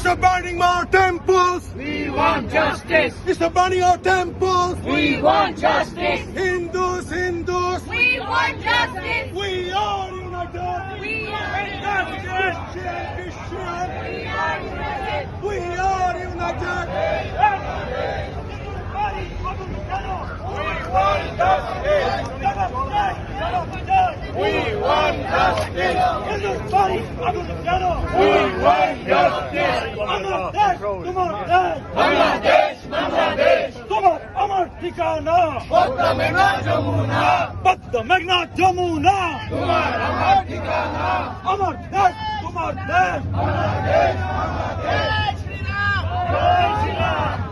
Stop burning our temples. We want justice. Stop burning our temples. We want justice. Hindus, Hindus. We want justice. We are united. We are united. Christian, Christian. We are united. We are united. We want justice. We want justice. Bangladesh, Bangladesh. তোমার আমার ঠিকানা পদ্মা মেঘনা যমুনা। পদ্মা মেঘনা যমুনা তোমার আমার ঠিকানা। আমার দেশ তোমার দেশ বাংলাদেশ, বাংলাদেশ। জয় শ্রীরাম। জয় শ্রীরাম।